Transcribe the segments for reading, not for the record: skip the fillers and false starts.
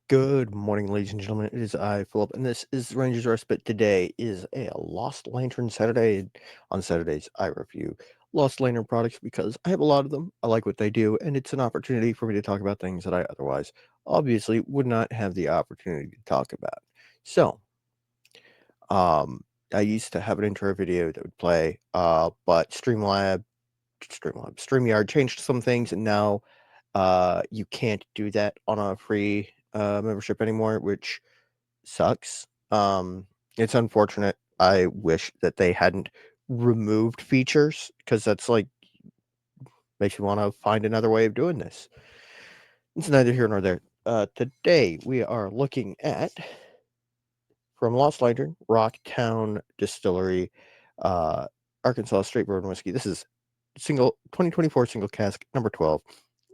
Good morning, ladies and gentlemen. It is I, Philip, and this is Ranger's Respite. Today is a Lost Lantern Saturday. On Saturdays, I review Lost Lantern products because I have a lot of them. I like what they do, and it's an opportunity for me to talk about things that I otherwise obviously would not have the opportunity to talk about. So, um, I used to have an intro video that would play, but StreamYard changed some things, and now you can't do that on a free membership anymore, which sucks. It's unfortunate. I wish that they hadn't removed features because that's like makes me want to find another way of doing this. It's neither here nor there. Today we are looking at from Lost Lantern Rocktown Distillery, uh, Arkansas Straight Bourbon Whiskey. This is 2024 single cask number 12,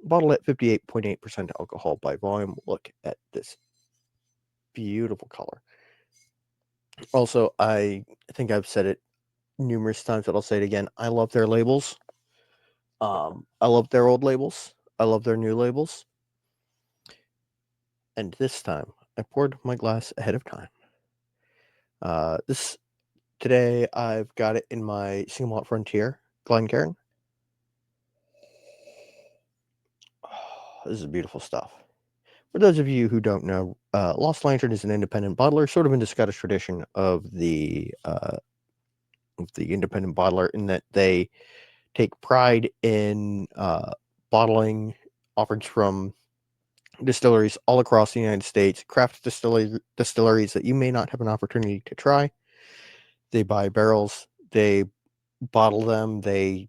bottled at 58.8% alcohol by volume. Look at this beautiful color. Also, I think I've said it numerous times, but I'll say it again. I love their labels. I love their old labels. I love their new labels. And this time, I poured my glass ahead of time. This today, I've got it in my single malt Frontier, Glencairn. Oh, this is beautiful stuff. For those of you who don't know, Lost Lantern is an independent bottler, sort of in the Scottish tradition of the independent bottler, in that they take pride in bottling offerings from distilleries all across the United States, craft distilleries that you may not have an opportunity to try. They buy barrels, they bottle them, they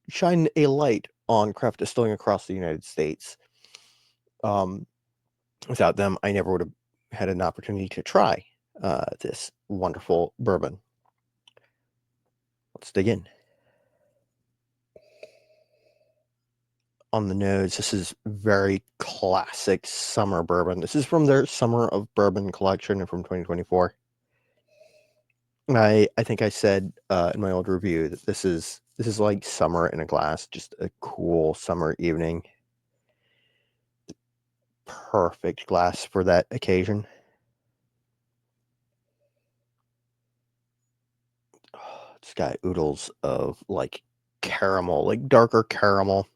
shine a light on craft distilling across the United States. Without them, I never would have had an opportunity to try this wonderful bourbon. Let's dig in. On the nose, this is very classic summer bourbon. This is from their Summer of Bourbon collection from 2024. I think I said in my old review that this is like summer in a glass, just a cool summer evening. Perfect glass for that occasion. Oh, it's got oodles of like caramel, like darker caramel,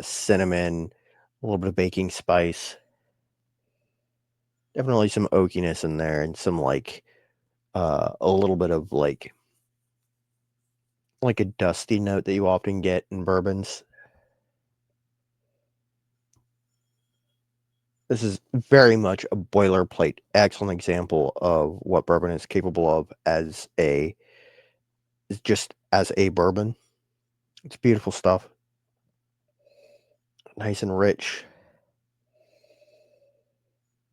cinnamon, a little bit of baking spice. Definitely some oakiness in there, and some like a little bit of like a dusty note that you often get in bourbons. This is very much a boilerplate, excellent example of what bourbon is capable of as a bourbon. It's beautiful stuff. Nice and rich.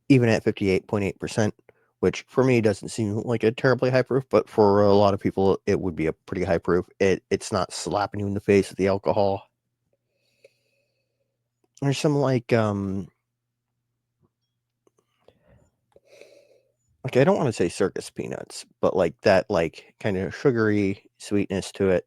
Even at 58.8%, which for me doesn't seem like a terribly high proof, but for a lot of people it would be a pretty high proof. It's not slapping you in the face with the alcohol. There's some like I don't want to say circus peanuts, but like that like kind of sugary sweetness to it.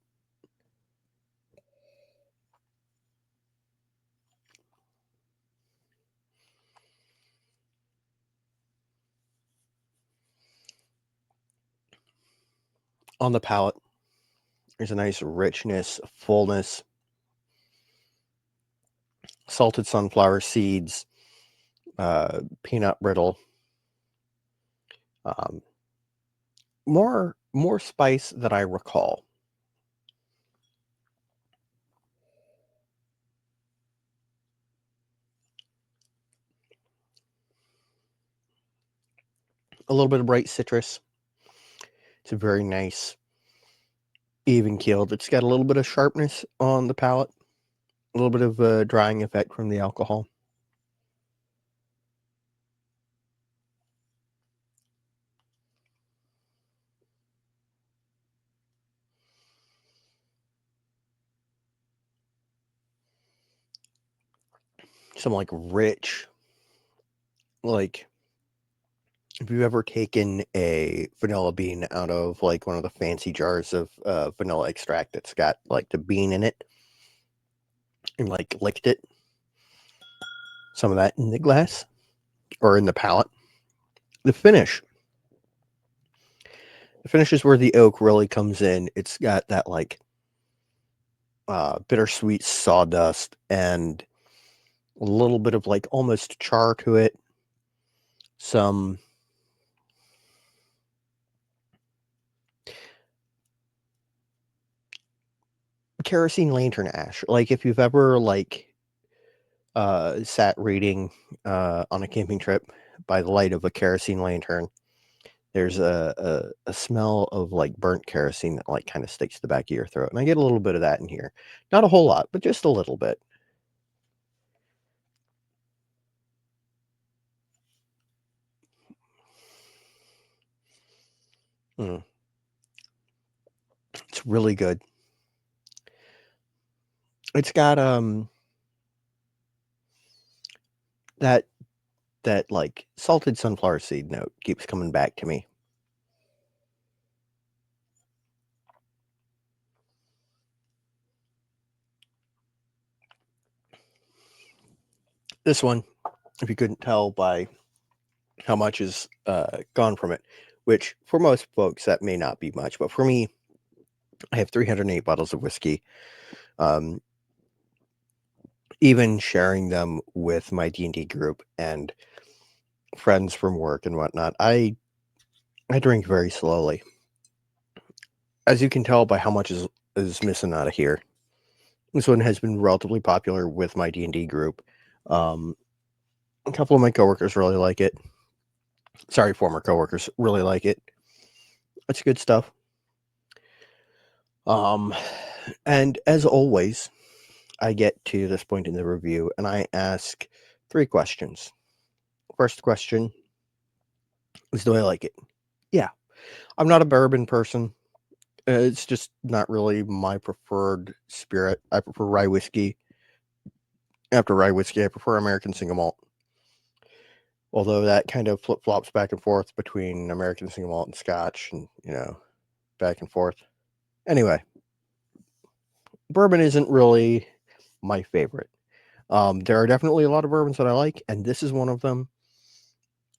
On the palate, there's a nice richness, fullness, salted sunflower seeds, peanut brittle, um, more spice than I recall. A little bit of bright citrus. It's a very nice, even keeled. It's got a little bit of sharpness on the palate, a little bit of a drying effect from the alcohol. Some like rich, like if you've ever taken a vanilla bean out of like one of the fancy jars of vanilla extract that's got like the bean in it and like licked it, some of that in the glass or in the palate. The finish. The finish is where the oak really comes in. It's got that like bittersweet sawdust and a little bit of like almost char to it. Some kerosene lantern ash. Like if you've ever like sat reading on a camping trip by the light of a kerosene lantern, there's a smell of like burnt kerosene that like kind of sticks to the back of your throat. And I get a little bit of that in here. Not a whole lot, but just a little bit. Mm. It's really good. It's got that like salted sunflower seed note keeps coming back to me. This one, if you couldn't tell by how much is gone from it, which for most folks that may not be much, but for me, I have 308 bottles of whiskey. Even sharing them with my D&D group and friends from work and whatnot, I drink very slowly. As you can tell by how much is missing out of here. This one has been relatively popular with my D&D group. A couple of my coworkers really like it. Sorry, former coworkers really like it. It's good stuff. And as always, I get to this point in the review and I ask 3 questions. First question is, do I like it? Yeah. I'm not a bourbon person. It's just not really my preferred spirit. I prefer rye whiskey. After rye whiskey, I prefer American single malt. Although that kind of flip flops back and forth between American single malt and Scotch, and back and forth. Anyway, bourbon isn't really my favorite. There are definitely a lot of bourbons that I like, and this is one of them.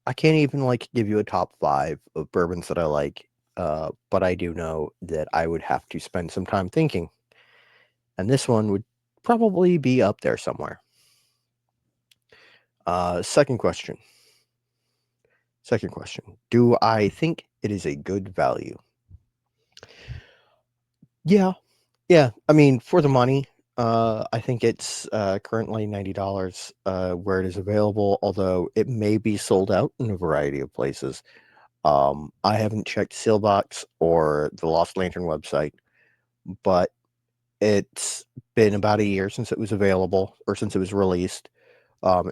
I can't even like give you a top 5 of bourbons that I like, but I do know that I would have to spend some time thinking, and this one would probably be up there somewhere. Second question. Do I think it is a good value? Yeah. Yeah. I mean, for the money, I think it's currently $90 where it is available, although it may be sold out in a variety of places. I haven't checked Sealbox or the Lost Lantern website, but it's been about a year since it was available or since it was released.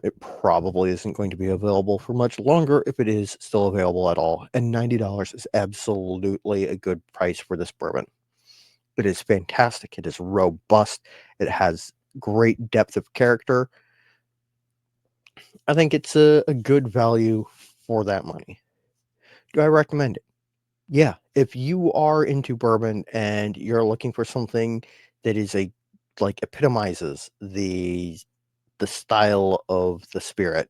It probably isn't going to be available for much longer if it is still available at all. And $90 is absolutely a good price for this bourbon. It is fantastic. It is robust. It has great depth of character. I think it's a good value for that money. Do I recommend it? Yeah. If you are into bourbon and you're looking for something that is like epitomizes the style of the spirit,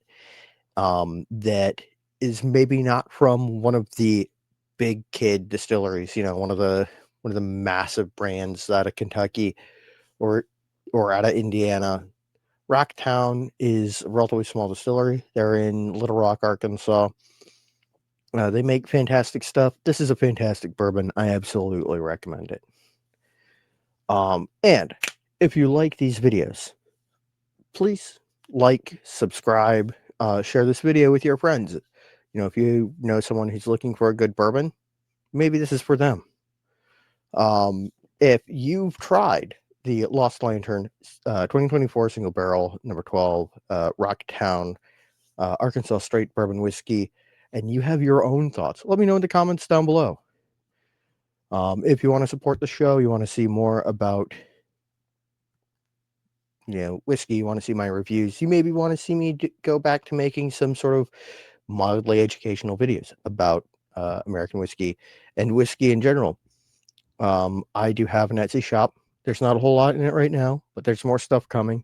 that is maybe not from one of the big kid distilleries, one of the massive brands out of Kentucky or out of Indiana. Rocktown is a relatively small distillery. They're in Little Rock, Arkansas. They make fantastic stuff. This is a fantastic bourbon. I absolutely recommend it. And if you like these videos, please like, subscribe, share this video with your friends. If you know someone who's looking for a good bourbon, maybe this is for them. If you've tried the Lost Lantern 2024 single barrel number 12 Rocktown Arkansas straight bourbon whiskey, and you have your own thoughts, let me know in the comments down below. If you want to support the show, you want to see more about whiskey, you want to see my reviews, you maybe want to see me go back to making some sort of mildly educational videos about American whiskey and whiskey in general. I do have an Etsy shop. There's not a whole lot in it right now, but there's more stuff coming.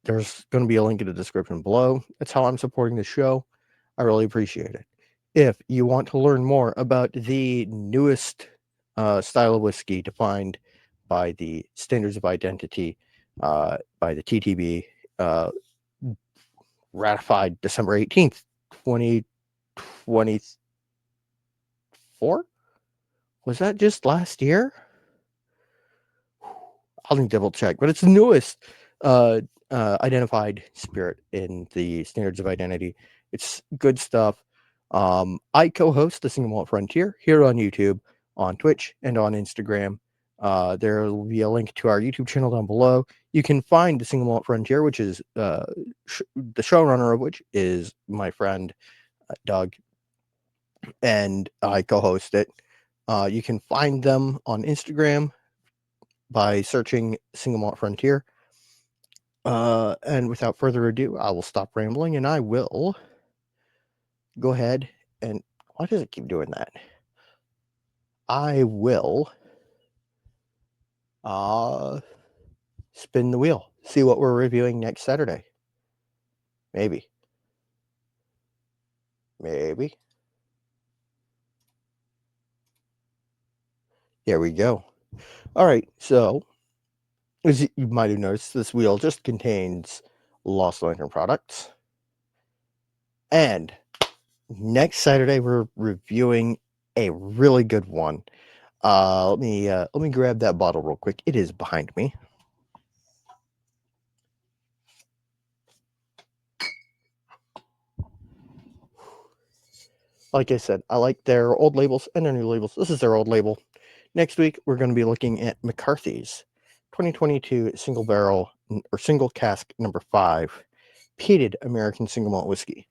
there's going to be a link in the description below. That's how I'm supporting the show. I really appreciate it. If you want to learn more about the newest style of whiskey defined by the Standards of Identity by the TTB, ratified December 18th, 2024? Was that just last year? I'll need to double check, but it's the newest identified spirit in the Standards of Identity. It's good stuff. I co-host the Single Malt Frontier here on YouTube, on Twitch, and on Instagram. There will be a link to our YouTube channel down below. You can find the Single Malt Frontier, which is the showrunner of which is my friend Doug, and I co-host it. You can find them on Instagram by searching Single Malt Frontier. And without further ado, I will stop rambling and I will go ahead and why does it keep doing that? I will spin the wheel, see what we're reviewing next Saturday. Maybe. There we go. All right, so as you might have noticed, this wheel just contains Lost Lantern products. And next Saturday, we're reviewing a really good one. Let me grab that bottle real quick. It is behind me. Like I said, I like their old labels and their new labels. This is their old label. Next week, we're going to be looking at McCarthy's 2022 single barrel or single cask number 5 peated American single malt whiskey.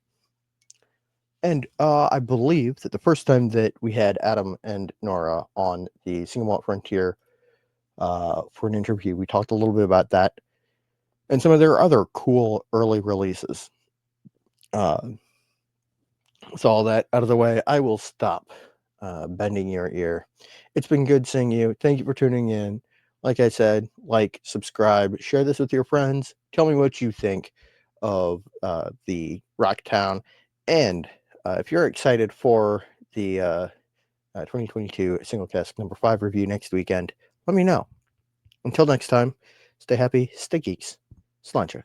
And I believe that the first time that we had Adam and Nora on the Single Malt Frontier for an interview, we talked a little bit about that and some of their other cool early releases. With all that out of the way, I will stop bending your ear. It's been good seeing you. Thank you for tuning in. Like I said, like, subscribe, share this with your friends. Tell me what you think of the Rocktown. And if you're excited for the 2022 Single Cask number 5 review next weekend, let me know. Until next time, stay happy, stay geeks. Sláinte.